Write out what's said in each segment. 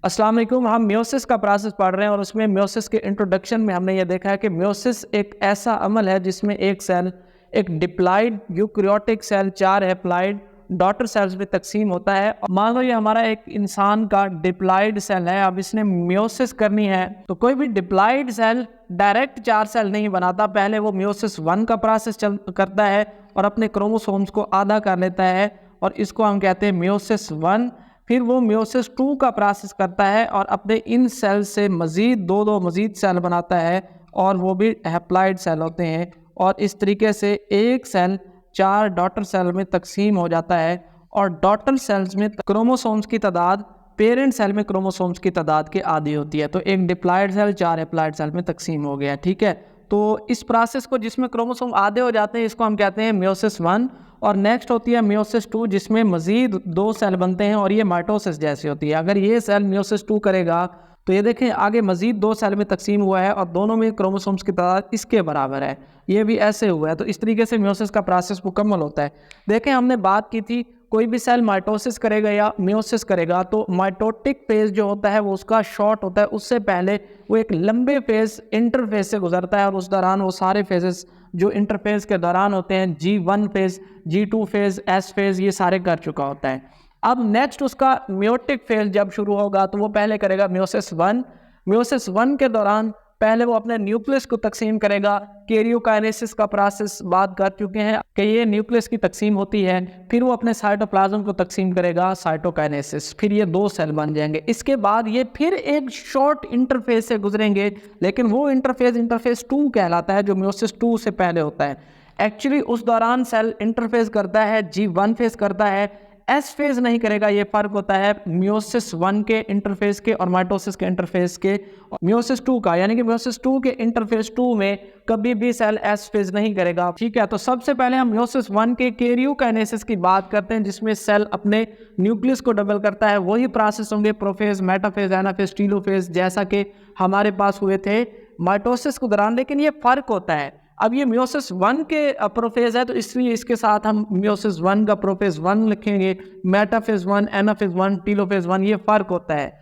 अस्सलाम वालेकुम। हम मियोसिस का प्रोसेस पढ़ रहे हैं और उसमें मियोसिस के इंट्रोडक्शन में हमने ये देखा है कि मियोसिस एक ऐसा अमल है जिसमें एक सेल एक diploid eukaryotic cell 4 haploid daughter cells में तकसीम होता है। और मान लो ये हमारा एक इंसान का डिप्लॉइड सेल है, अब इसने मियोसिस करनी है तो कोई भी डिप्लॉइड सेल डायरेक्ट 4 सेल नहीं बनाता, पहले वो मियोसिस 1 का प्रोसेस करता है और अपने क्रोमोसोम्स को आधा कर लेता है और इसको हम कहते हैं मियोसिस 1। फिर वो मियोसिस 2 का प्रोसेस करता है और अपने इन सेल से मज़ीद सेल बनाता है और वो भी हैप्लॉइड सेल होते हैं। और इस तरीके से एक सेल 4 डॉटर सेल में तकसीम हो जाता है और डॉटर सेल्स में क्रोमोसोम्स की तादाद पेरेंट सेल में क्रोमोसोम्स की तादाद के आधी होती है। तो एक डिप्लॉइड सेल 4 हैप्लॉइड सेल में तकसीम हो गया, ठीक है। तो इस प्रोसेस को जिसमें क्रोमोसोम आधे हो जाते हैं इसको हम कहते हैं मियोसिस 1। और नेक्स्ट होती है मियोसिस 2 जिसमें मज़ीद 2 सेल बनते हैं और ये माइटोसिस जैसी होती है। अगर ये सेल मियोसिस 2 करेगा तो ये देखें आगे मज़ीद 2 सेल में तकसीम हुआ है और दोनों में क्रोमोसोम्स की तादाद इसके बराबर है, ये भी ऐसे हुआ है। तो इस तरीके से मियोसिस का प्रोसेस मुकम्मल होता है। देखें हमने बात की थी कोई भी सेल माइटोसिस करेगा या मियोसिस करेगा तो माइटोटिक फेज जो होता है वो उसका शॉर्ट होता है, उससे पहले वो एक लंबे फेज इंटरफेज से गुजरता है और उस दौरान वो सारे फेजेस जो इंटरफेज के दौरान होते हैं G1 phase, G2 phase, S phase, ये सारे कर चुका होता है। अब नेक्स्ट उसका मियोटिक फेज जब शुरू होगा तो वो पहले करेगा मियोसिस 1। मियोसिस 1 के दौरान पहले वो अपने न्यूक्लियस को तकसीम करेगा। कैरियोकाइनेसिस का प्रोसेस बात कर चुके हैं कि ये न्यूक्लियस की तकसीम होती है। फिर वो अपने साइटोप्लाज्म को तकसीम करेगा, साइटोकाइनेसिस, फिर ये 2 सेल बन जाएंगे। इसके बाद ये फिर एक शॉर्ट इंटरफेज से गुजरेंगे, लेकिन वो इंटरफेज 2 कहलाता है जो मियोसिस 2 से पहले होता है। एक्चुअली उस दौरान सेल इंटरफेज करता है, G1 फेज करता है, एस फेज नहीं करेगा। ये फर्क होता है मियोसिस 1 के इंटरफेस के और माइटोसिस के इंटरफेस के। मियोसिस 2 का यानी कि मियोसिस 2 के इंटरफेस 2 में कभी भी सेल एस फेज नहीं करेगा, ठीक है। तो सबसे पहले हम मियोसिस 1 के कैरियोकाइनेसिस की बात करते हैं जिसमें सेल अपने न्यूक्लियस को डबल करता है। वही प्रोसेस होंगे प्रोफेज, मेटाफेज, एनाफेज, टीलोफेज जैसा कि हमारे पास हुए थे माइटोसिस के दौरान, लेकिन ये फर्क होता है। अब ये मियोसिस 1 के प्रोफेज है तो इसलिए इसके साथ हम मियोसिस 1 का प्रोफेज 1 लिखेंगे, मेटाफेज 1, एनाफेज 1, टीलोफेज 1, ये फर्क होता है।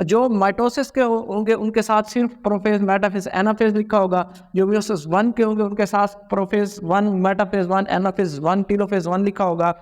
जो माइटोसिस के होंगे उनके साथ सिर्फ प्रोफेज, मेटाफेज, एनाफेज लिखा होगा। जो मियोसिस 1 के होंगे उनके साथ प्रोफेज 1, मेटाफेज 1, एनाफेज 1, टीलोफेज 1 लिखा होगा।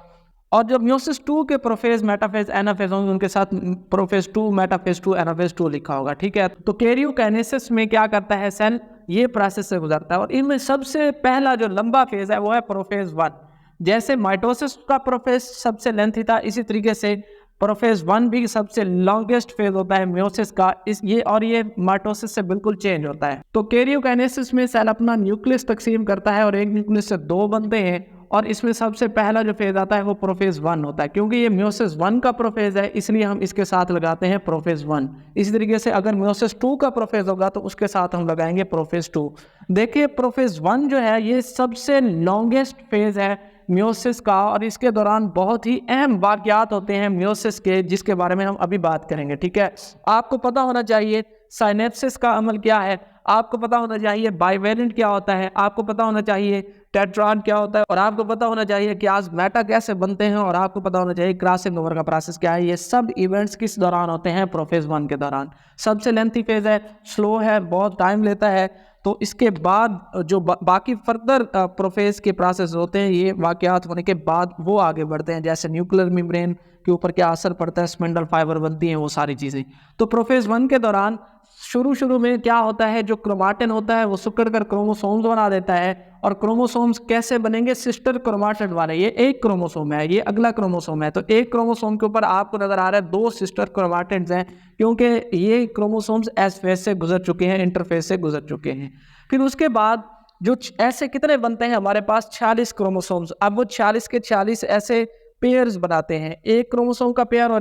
और जब मियोसिस 2 के प्रोफेज, मेटाफेज, एनाफेज होंगे उनके साथ प्रोफेज 2, मेटाफेज 2, एनाफेज 2 लिखा होगा, ठीक है। तो कैरियोकाइनेसिस में क्या करता है सेल, ये प्रोसेस से गुजरता है और इनमें सबसे पहला जो लंबा फेज है वो है प्रोफेज 1। जैसे माइटोसिस का प्रोफेज सबसे लेंथी था, इसी तरीके से प्रोफेज 1 भी सबसे लॉन्गेस्ट फेज होता है मियोसिस का। ये माइटोसिस से बिल्कुल चेंज होता है। तो कैरियोकाइनेसिस में सेल अपना न्यूक्लियस तकसीम करता है और एक न्यूक्लियस से 2 बनते हैं और इसमें सबसे पहला जो फेज आता है वो प्रोफेज 1 होता है। क्योंकि ये मियोसिस 1 का प्रोफेज है इसलिए हम इसके साथ लगाते हैं प्रोफेज 1। इसी तरीके से अगर मियोसिस 2 का प्रोफेज होगा तो उसके साथ हम लगाएंगे प्रोफेज 2। देखिए प्रोफेज 1 जो है ये सबसे लॉन्गेस्ट फेज है मियोसिस का और इसके दौरान बहुत ही अहम वाक़यात होते हैं मियोसिस के, जिसके बारे में हम अभी बात करेंगे, ठीक है। आपको पता होना चाहिए साइनेप्सिस का अमल क्या है, आपको पता होना चाहिए बाइवेलेंट क्या होता है, आपको पता होना चाहिए टेट्रान क्या होता है, और आपको पता होना चाहिए कि आज मेटा कैसे बनते हैं, और आपको पता होना चाहिए क्रॉसिंग ओवर का प्रोसेस क्या है। ये सब इवेंट्स किस दौरान होते हैं, प्रोफेज 1 के दौरान। सबसे लेंथी फेज है, स्लो है, बहुत टाइम लेता है। तो इसके बाद जो बाकी फर्दर प्रोफेज के प्रोसेस होते हैं ये वाकयात होने के बाद वो आगे बढ़ते हैं, जैसे न्यूक्लियर मेम्ब्रेन के ऊपर क्या असर पड़ता है, स्पिंडल फाइबर बनती हैं, वो सारी चीज़ें। तो प्रोफेज 1 के दौरान शुरू में क्या होता है, जो क्रोमाटिन होता है वो सिकुड़ कर क्रोमोसोम्स बना देता है। और क्रोमोसोम्स कैसे बनेंगे, सिस्टर क्रोमाटिड वाले। ये एक क्रोमोसोम है, ये अगला क्रोमोसोम है, तो एक क्रोमोसोम के ऊपर आपको नजर आ रहा है 2 सिस्टर क्रोमाटिड्स हैं, क्योंकि ये क्रोमोसोम्स एस फेज से गुजर चुके हैं, इंटरफेज से गुजर चुके हैं। फिर उसके बाद जो ऐसे कितने बनते हैं हमारे पास, 46 क्रोमोसोम्स। अब वो 46 के 46 ऐसे पेयर्स बनाते हैं, एक क्रोमोसोम का पेयर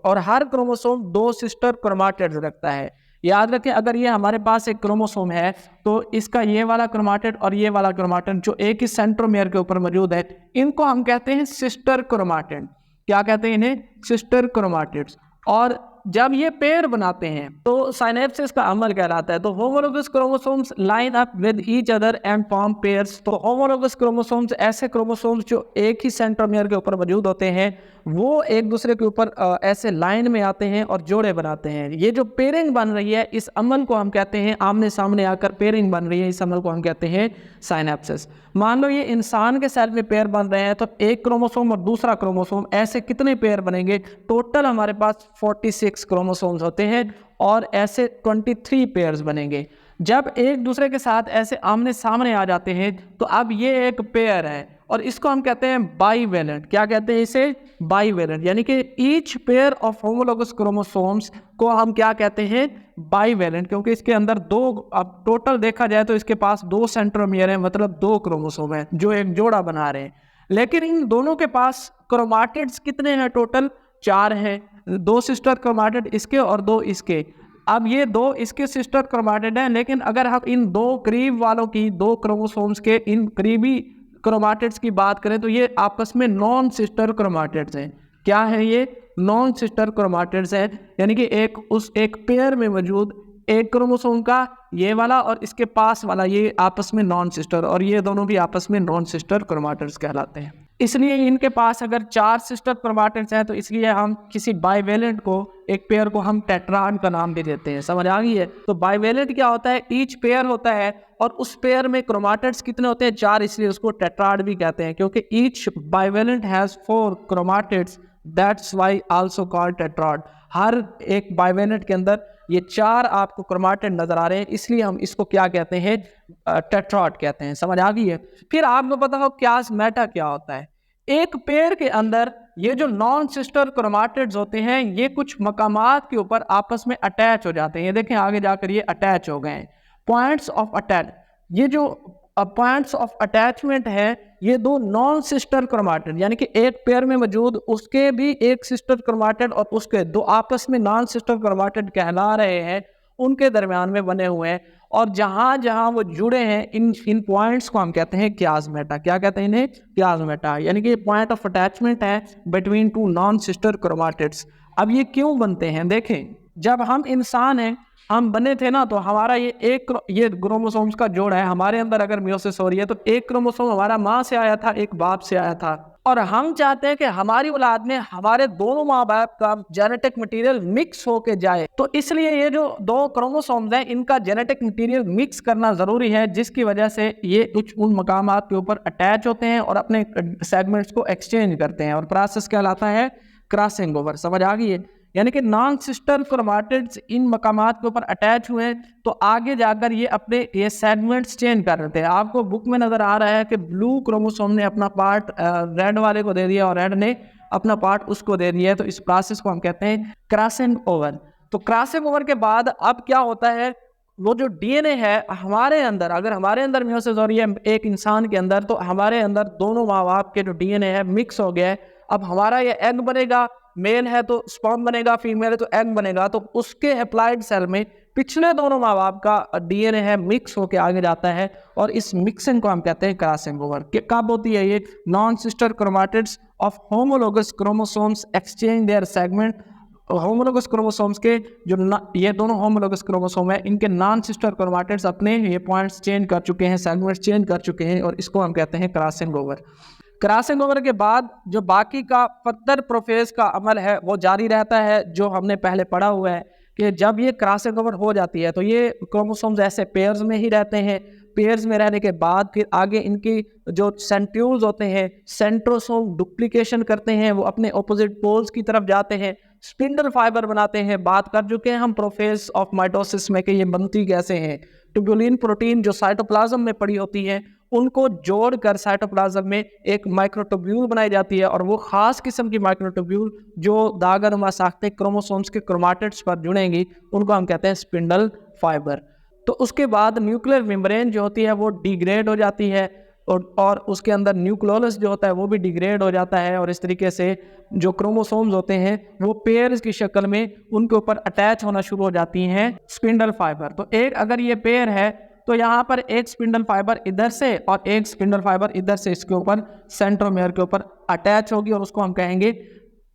और हर क्रोमोसोम 2 सिस्टर क्रोमाटिड्स रखता है। याद रखें अगर ये हमारे पास एक क्रोमोसोम है तो इसका ये वाला क्रोमाटिड और ये वाला क्रोमाटिड जो एक ही सेंट्रोमेयर के ऊपर मौजूद है, इनको हम कहते हैं सिस्टर क्रोमाटिड। क्या कहते हैं इन्हें, सिस्टर क्रोमाटिड्स। और जब ये पेयर बनाते हैं तो साइनेप्सिस का अमल कहलाता है। तो homologous chromosomes line up with each other and form pairs. तो होमोलोगस क्रोमोसोम्स ऐसे क्रोमोसोम्स जो एक ही सेंट्रोमियर के ऊपर मौजूद होते हैं, वो एक दूसरे के ऊपर ऐसे लाइन में आते हैं और जोड़े बनाते हैं। ये जो पेयरिंग बन रही है, इस अमल को हम कहते हैं, आमने सामने आकर पेयरिंग बन रही है, इस अमल को हम कहते हैं साइनेप्सिस। मान लो ये इंसान के सेल में पेयर बन रहे हैं, तो एक क्रोमोसोम और दूसरा क्रोमोसोम, ऐसे कितने पेयर बनेंगे? टोटल हमारे पास 46 क्रोमोसोम्स होते हैं और ऐसे 23 पेयर्स बनेंगे। जब एक दूसरे के साथ ऐसे आमने सामने आ जाते हैं तो अब ये एक पेयर है और इसको हम कहते हैं बाईवेलेंट। क्या कहते हैं इसे? बाईवेलेंट। यानी कि each pair of homologous chromosomes को हम क्या कहते हैं? बाईवेलेंट, क्योंकि इसके अंदर दो, अब टोटल देखा जाए तो इसके पास 2 सेंट्रोमियर है, मतलब 2 क्रोमोसोम है जो एक जोड़ा बना रहे हैं। लेकिन इन दोनों के पास क्रोमाटिड्स कितने हैं? टोटल 4 हैं। 2 सिस्टर क्रोमाटिड इसके और 2 इसके। अब ये 2 इसके सिस्टर क्रोमाटिड हैं, लेकिन अगर हम इन 2 करीब वालों की, 2 क्रोमोसोम्स के इन करीबी क्रोमाटिड्स की बात करें तो ये आपस में नॉन सिस्टर क्रोमाटिड्स हैं। क्या है ये? नॉन सिस्टर क्रोमाटिड्स हैं। यानी कि एक पेयर में मौजूद एक क्रोमोसोम का ये वाला और इसके पास वाला ये आपस में नॉन सिस्टर, और ये दोनों भी आपस में नॉन सिस्टर क्रोमाटिड्स कहलाते हैं। इसलिए इनके पास अगर 4 सिस्टर क्रोमाटिड्स हैं तो इसलिए हम किसी बाईवेलेंट को, एक पेयर को हम टेट्राड का नाम भी देते हैं। समझ आ गई है? तो बाईवेलेंट क्या होता है? ईच पेयर होता है और उस पेयर में क्रोमाटिड्स कितने होते हैं? 4, इसलिए उसको टेट्राड भी कहते हैं, क्योंकि each bivalent has 4 chromatids, that's why also called tetrad. हर एक बाईवेलेंट के अंदर ये 4 आपको क्रोमाटिड नजर आ रहे हैं, इसलिए हम इसको क्या कहते हैं? टेट्राड कहते हैं। समझ आ गई है? फिर आपको पता हो क्लासमेटा क्या होता है? एक पेयर के अंदर ये जो नॉन सिस्टर क्रोमाटिड्स होते हैं, ये कुछ मकामात के ऊपर आपस में अटैच हो जाते हैं। ये देखें आगे जाकर ये अटैच हो गए हैं। पॉइंट्स ऑफ अटैच, ये जो पॉइंट्स ऑफ अटैचमेंट है, ये 2 नॉन सिस्टर क्रोमाटिड, यानी कि एक पेयर में मौजूद उसके भी एक सिस्टर क्रोमाटिड और उसके 2 आपस में नॉन सिस्टर क्रोमाटिड कहला रहे हैं, उनके दरमियान में बने हुए हैं। और जहां जहां वो जुड़े हैं, इन पॉइंट्स को हम कहते हैं क्लासमेटा। क्या कहते हैं इन्हें? क्लासमेटा। यानी कि ये पॉइंट ऑफ अटैचमेंट है बिटवीन 2 नॉन सिस्टर क्रोमाटिड्स। अब ये क्यों बनते हैं? देखें, जब हम इंसान हैं, हम बने थे ना, तो हमारा ये क्रोमोसोम्स का जोड़ है। हमारे अंदर अगर मियोसिस हो रही है तो एक क्रोमोसोम हमारा माँ से आया था, एक बाप से आया था, और हम चाहते हैं कि हमारी औलाद में हमारे दोनों माँ बाप का जेनेटिक मटेरियल मिक्स होके जाए। तो इसलिए ये जो 2 क्रोमोसोम्स हैं, इनका जेनेटिक मटेरियल मिक्स करना जरूरी है, जिसकी वजह से ये कुछ उन मकामात के ऊपर अटैच होते हैं और अपने सेगमेंट्स को एक्सचेंज करते हैं, और प्रोसेस कहलाता है क्रॉसिंग ओवर। समझ आ गई है? यानी कि नॉन सिस्टर क्रोमाटिड्स इन मकामात के ऊपर अटैच हुए तो आगे जाकर ये सेगमेंट्स चेंज कर देते हैं। आपको बुक में नजर आ रहा है कि ब्लू क्रोमोसोम ने अपना पार्ट रेड वाले को दे दिया और रेड ने अपना पार्ट उसको दे दिया है। तो इस प्रोसेस को हम कहते हैं क्रॉसिंग ओवर। तो क्रॉसिंग ओवर के बाद अब क्या होता है? वो जो डीएनए है हमारे अंदर, अगर हमारे अंदर मियोसिस हो रही है एक इंसान के अंदर, तो हमारे अंदर दोनों माँ बाप के जो डीएनए है मिक्स हो गया है। अब हमारा ये एग बनेगा, मेल है तो स्पर्म बनेगा, फीमेल है तो एग बनेगा। तो उसके अप्लाइड सेल में पिछले दोनों माँ बाप का डीएनए है मिक्स होके आगे जाता है, और इस मिक्सिंग को हम कहते हैं क्रॉसिंग ओवर। कब होती है ये? Non sister chromatids of homologous chromosomes exchange there segment. Homologous chromosomes के ये दोनों होमोलोगस क्रोमोसोम है, इनके नॉन सिस्टर क्रोमाटिड्स अपने ये पॉइंट्स चेंज कर चुके हैं, सेगमेंट्स चेंज कर चुके हैं, और इसको हम कहते हैं क्रॉसिंग ओवर। क्रॉसिंग ओवर के बाद जो बाकी का फर्दर प्रोसेस का अमल है वो जारी रहता है, जो हमने पहले पढ़ा हुआ है कि जब ये क्रॉसिंग ओवर हो जाती है तो ये क्रोमोसोम्स ऐसे पेयर्स में ही रहते हैं। पेयर्स में रहने के बाद फिर आगे इनकी जो सेंट्रियोल्स होते हैं, सेंट्रोसोम डुप्लीकेशन करते हैं, वो अपने ऑपोजिट पोल्स की तरफ जाते हैं, स्पिंडल फाइबर बनाते हैं। बात कर चुके हैं हम प्रोसेस ऑफ माइटोसिस में कि ये बनती कैसे हैं। ट्यूबुलिन प्रोटीन जो साइटोप्लाज्म में पड़ी होती है, उनको जोड़कर साइटोप्लाज्म में एक माइक्रोट्यूब्यूल बनाई जाती है, और वो खास किस्म की माइक्रोट्यूब्यूल जो दागनुमा साख्ते क्रोमोसोम्स के क्रोमाटिड्स पर जुड़ेंगी, उनको हम कहते हैं स्पिंडल फाइबर। तो उसके बाद न्यूक्लियर मेम्ब्रेन जो होती है वो डिग्रेड हो जाती है, और उसके अंदर न्यूक्लियोलस जो होता है वो भी डिग्रेड हो जाता है, और इस तरीके से जो क्रोमोसोम्स होते हैं वो पेयर्स की शक्ल में उनके ऊपर अटैच होना शुरू हो जाती हैं स्पिंडल फाइबर। तो एक अगर ये पेयर है तो यहाँ पर एक स्पिंडल फाइबर इधर से और एक स्पिंडल फाइबर इधर से इसके ऊपर सेंट्रोमेयर के ऊपर अटैच होगी, और उसको हम कहेंगे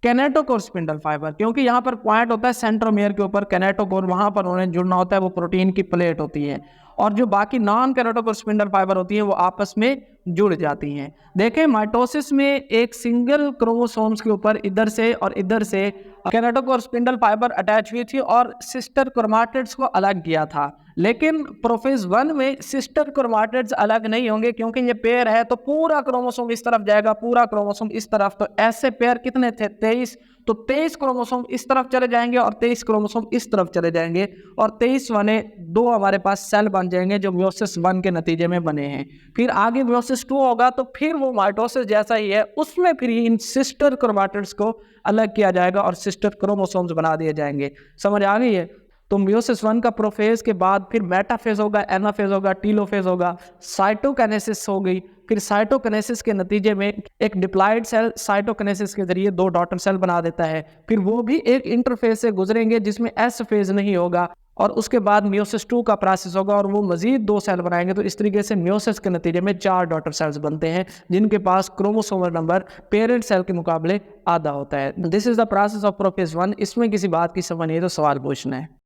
कैनेटोकोर स्पिंडल फाइबर, क्योंकि यहाँ पर पॉइंट होता है सेंट्रोमियर के ऊपर कैनेटोकोर, वहां पर उन्हें जुड़ना होता है, वो प्रोटीन की प्लेट होती है। और जो बाकी नॉन कैनेटोकोर स्पिंडल फाइबर होती है वो आपस में जुड़ जाती हैं। देखें माइटोसिस में एक सिंगल क्रोमोसोम्स के ऊपर इधर से और इधर से कैनेटोकोर स्पिंडल फाइबर अटैच हुई थी और सिस्टर क्रोमाटिड्स को अलग किया था। लेकिन प्रोफेज 1 में सिस्टर क्रोमाटिड्स अलग नहीं होंगे, क्योंकि ये पेयर है तो पूरा क्रोमोसोम इस तरफ जाएगा, पूरा क्रोमोसोम इस तरफ। तो ऐसे पेयर कितने थे? 23। तो 23 क्रोमोसोम इस तरफ चले जाएंगे और 23 क्रोमोसोम इस तरफ चले जाएंगे, और 23 वाले 2 हमारे पास सेल बन जाएंगे जो म्योसिस 1 के नतीजे में बने हैं। फिर आगे म्योसिस 2 होगा तो फिर वो माइटोसिस जैसा ही है, उसमें फिर इन सिस्टर क्रोमाटिड्स को अलग किया जाएगा और सिस्टर क्रोमोसोम्स बना दिए जाएंगे। समझ आ गई है? तो म्योसिस 1 का प्रोफेज के बाद फिर मेटाफेज होगा, एनाफेज होगा, टीलोफेज होगा, साइटोकिनेसिस हो गई। फिर साइटोकिनेसिस के नतीजे में एक डिप्लॉइड सेल साइटोकिनेसिस के जरिए 2 डॉटर सेल बना देता है। फिर वो भी एक इंटरफेज से गुजरेंगे जिसमें एस फेज नहीं होगा, और उसके बाद म्योसिस 2 का प्रोसेस होगा और वो मजीद 2 सेल बनाएंगे। तो इस तरीके से म्योसिस के नतीजे में 4 डॉटर सेल्स बनते हैं जिनके पास क्रोमोसोमल नंबर पेरेंट सेल के मुकाबले आधा होता है। This is the process of prophase 1। इसमें किसी बात की समझ नहीं है तो सवाल पूछना है।